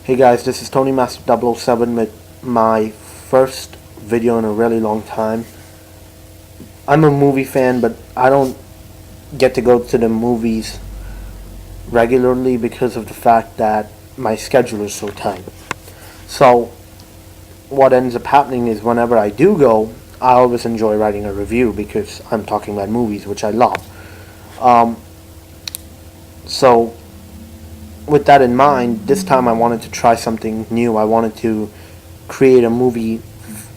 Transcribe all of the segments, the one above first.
Hey guys, this is Tony Master 007 with my first video in a really long time. I'm a movie fan, but I don't get to go to the movies regularly because of the fact that my schedule is so tight. So, what ends up happening is whenever I do go, I always enjoy writing a review because I'm talking about movies, which I love. Um, so, with that in mind, this time I wanted to try something new. I wanted to create a movie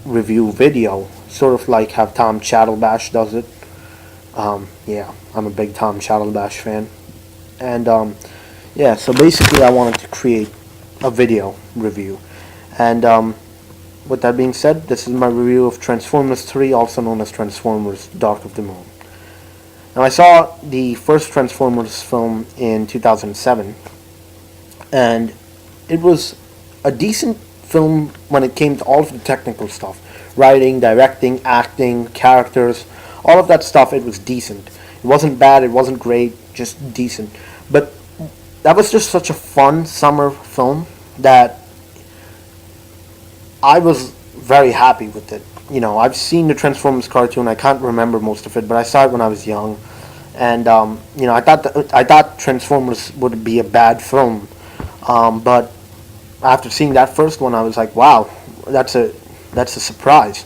review video, sort of like how Tom Chattelbash does it. Yeah, I'm a big Tom Chattelbash fan. And yeah, so basically I wanted to create a video review. And with that being said, this is my review of Transformers 3, also known as Transformers Dark of the Moon. Now, I saw the first Transformers film in 2007, and it was a decent film when it came to all of the technical stuff: writing, directing, acting, characters, all of that stuff. It was decent. It wasn't bad, it wasn't great, just decent. But that was just such a fun summer film that I was very happy with it. I've seen the Transformers cartoon. I can't remember most of it, but I saw it when I was young, and I thought Transformers would be a bad film, but after seeing that first one, I was like, wow, that's a surprise.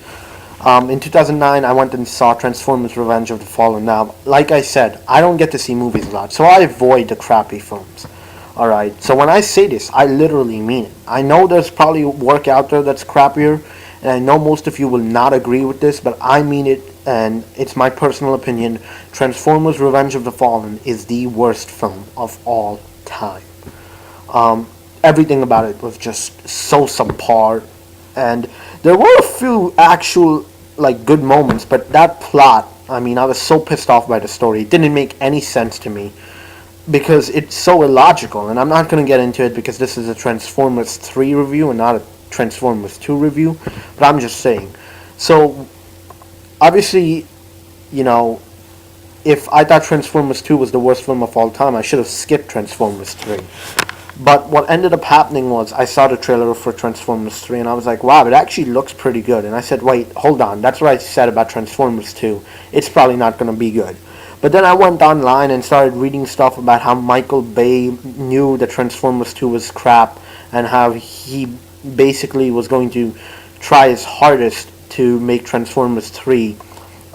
In 2009, I went and saw Transformers: Revenge of the Fallen. Now, like I said, I don't get to see movies a lot, so I avoid the crappy films. Alright, so when I say this, I literally mean it. I know there's probably work out there that's crappier, and I know most of you will not agree with this, but I mean it, and it's my personal opinion. Transformers: Revenge of the Fallen is the worst film of all time. Um, Everything about it was just so subpar, and there were a few actual good moments, but that plot, I mean, I was so pissed off by the story. It didn't make any sense to me because it's so illogical, and I'm not going to get into it because this is a Transformers 3 review and not a Transformers 2 review, but I'm just saying. So, obviously, you know, if I thought Transformers 2 was the worst film of all time, I should have skipped Transformers 3. But what ended up happening was I saw the trailer for Transformers 3 and I was like, wow, it actually looks pretty good. And I said, wait, hold on, that's what I said about Transformers 2. It's probably not going to be good. But then I went online and started reading stuff about how Michael Bay knew that Transformers 2 was crap and how he basically was going to try his hardest to make Transformers 3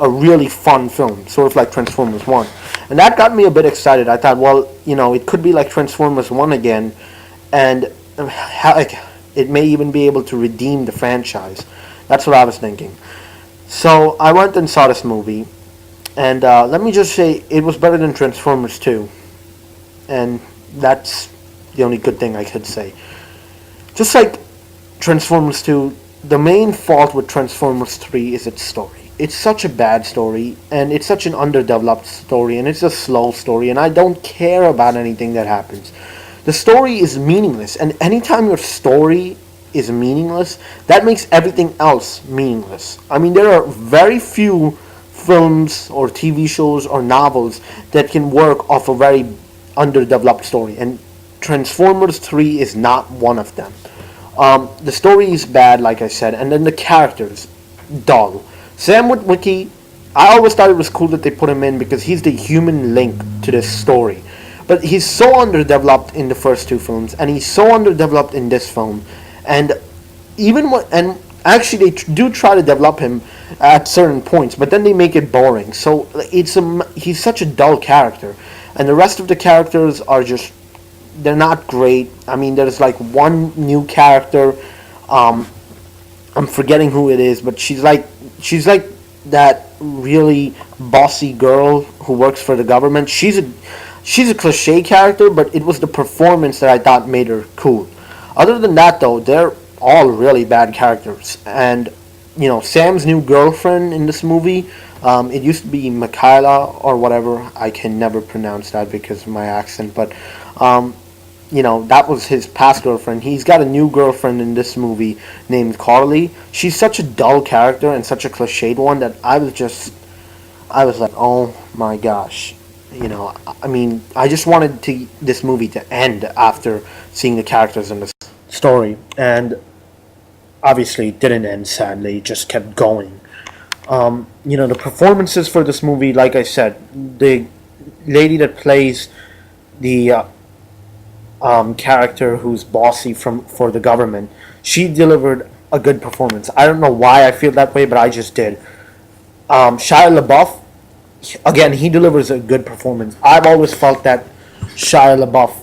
a really fun film, sort of like Transformers 1. And that got me a bit excited. I thought, well, it could be like Transformers 1 again, and heck, it may even be able to redeem the franchise. That's what I was thinking. So I went and saw this movie, and let me just say, it was better than Transformers 2. And that's the only good thing I could say. Just like Transformers 2, the main fault with Transformers 3 is its story. It's such a bad story, and it's such an underdeveloped story, and it's a slow story, and I don't care about anything that happens. The story is meaningless, and anytime your story is meaningless, that makes everything else meaningless. I mean, there are very few films or TV shows or novels that can work off a very underdeveloped story, and Transformers 3 is not one of them. The story is bad, like I said, and then the characters, dull. Sam Witwicky, I always thought it was cool that they put him in because he's the human link to this story. But he's so underdeveloped in the first two films, and he's so underdeveloped in this film. And and actually they do try to develop him at certain points, but then they make it boring. So he's such a dull character, and the rest of the characters are just, they're not great. I mean, there's one new character. I'm forgetting who it is, but she's like that really bossy girl who works for the government. She's a cliche character, but it was the performance that I thought made her cool. Other than that, though, they're all really bad characters. And Sam's new girlfriend in this movie, it used to be Michaela or whatever. I can never pronounce that because of my accent, but that was his past girlfriend. He's got a new girlfriend in this movie named Carly. She's such a dull character and such a cliched one that I was like, oh my gosh. I mean, I just wanted this movie to end after seeing the characters in the story, and obviously it didn't end sadly, it just kept going. The performances for this movie, like I said, the lady that plays the character who's bossy for the government, she delivered a good performance. I don't know why I feel that way, but I just did. Shia LaBeouf, again, he delivers a good performance. I've always felt that Shia LaBeouf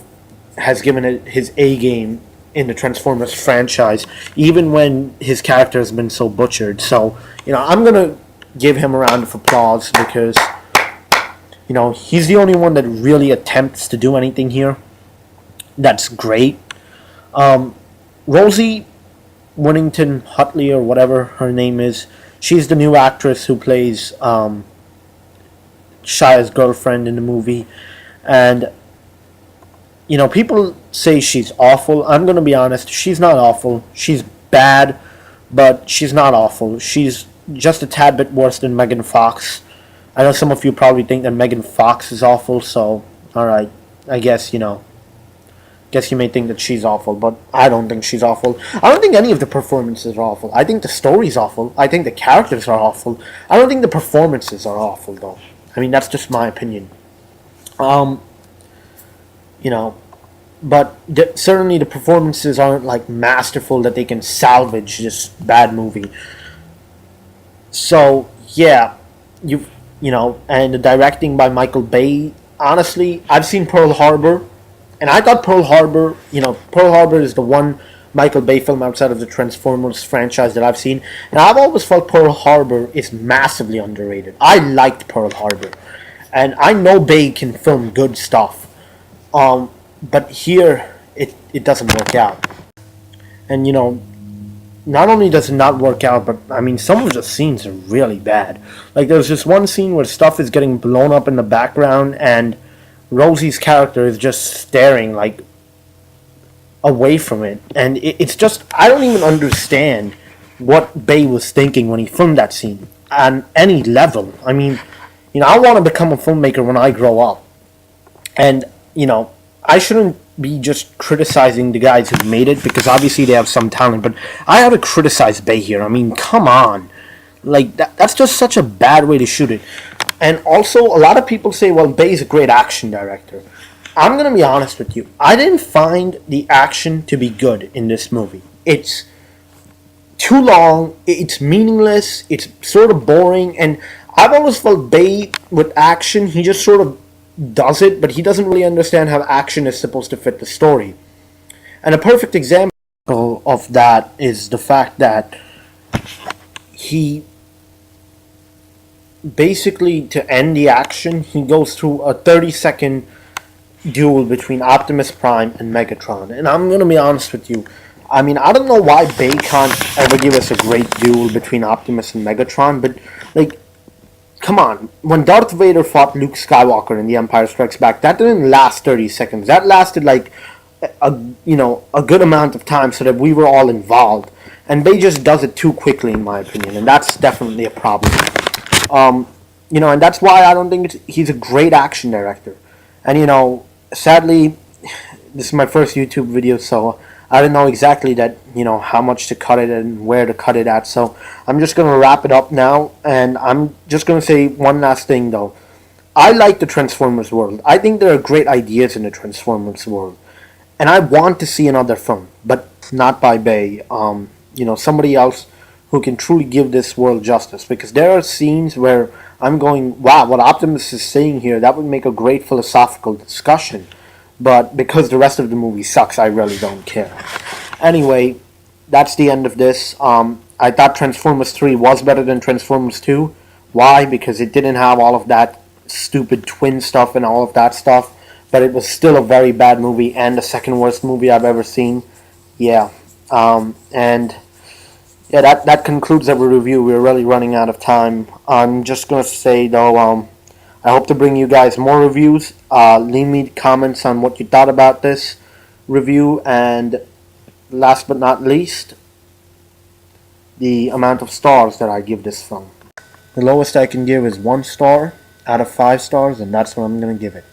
has given it his A game in the Transformers franchise, even when his character has been so butchered. So, I'm gonna give him a round of applause because, he's the only one that really attempts to do anything here. That's great. Rosie Winnington Hutley, or whatever her name is, she's the new actress who plays Shia's girlfriend in the movie. And, people say she's awful. I'm going to be honest, she's not awful. She's bad, but she's not awful. She's just a tad bit worse than Megan Fox. I know some of you probably think that Megan Fox is awful, so, alright, I guess, guess you may think that she's awful, but I don't think she's awful. I don't think any of the performances are awful. I think the story's awful. I think the characters are awful. I don't think the performances are awful, though. I mean, that's just my opinion. But certainly the performances aren't, like, masterful that they can salvage this bad movie. So, yeah, and the directing by Michael Bay. Honestly, I've seen Pearl Harbor, and I thought Pearl Harbor is the one Michael Bay film outside of the Transformers franchise that I've seen. And I've always felt Pearl Harbor is massively underrated. I liked Pearl Harbor. And I know Bay can film good stuff. But here, it doesn't work out. And, not only does it not work out, but, I mean, some of the scenes are really bad. Like, there's this one scene where stuff is getting blown up in the background, and Rosie's character is just staring, like, away from it. And it's just, I don't even understand what Bay was thinking when he filmed that scene on any level. I mean, I want to become a filmmaker when I grow up. And, I shouldn't be just criticizing the guys who made it, because obviously they have some talent, but I have to criticize Bay here. I mean, come on. Like, that's just such a bad way to shoot it. And also, a lot of people say, well, Bay's a great action director. I'm going to be honest with you. I didn't find the action to be good in this movie. It's too long, it's meaningless, it's sort of boring, and I've always felt Bay, with action, he just sort of does it, but he doesn't really understand how action is supposed to fit the story. And a perfect example of that is the fact that he basically, to end the action, he goes through a 30-second duel between Optimus Prime and Megatron. And I'm going to be honest with you, I mean, I don't know why Bay can't ever give us a great duel between Optimus and Megatron, but, like, come on, when Darth Vader fought Luke Skywalker in The Empire Strikes Back, that didn't last 30 seconds. That lasted like a good amount of time so that we were all involved. And Bay just does it too quickly, in my opinion, and that's definitely a problem. And that's why I don't think he's a great action director. And sadly, this is my first YouTube video, so I don't know exactly that, how much to cut it and where to cut it at. So I'm just going to wrap it up now. And I'm just going to say one last thing, though. I like the Transformers world. I think there are great ideas in the Transformers world. And I want to see another film, but not by Bay. Somebody else who can truly give this world justice. Because there are scenes where I'm going, wow, what Optimus is saying here, that would make a great philosophical discussion. But because the rest of the movie sucks, I really don't care. Anyway, that's the end of this. I thought Transformers 3 was better than Transformers 2. Why? Because it didn't have all of that stupid twin stuff and all of that stuff. But it was still a very bad movie and the second worst movie I've ever seen. Yeah. That concludes our review. We're really running out of time. I'm just going to say, though, I hope to bring you guys more reviews. Leave me comments on what you thought about this review. And last but not least, the amount of stars that I give this film. The lowest I can give is 1 star out of 5 stars, and that's what I'm going to give it.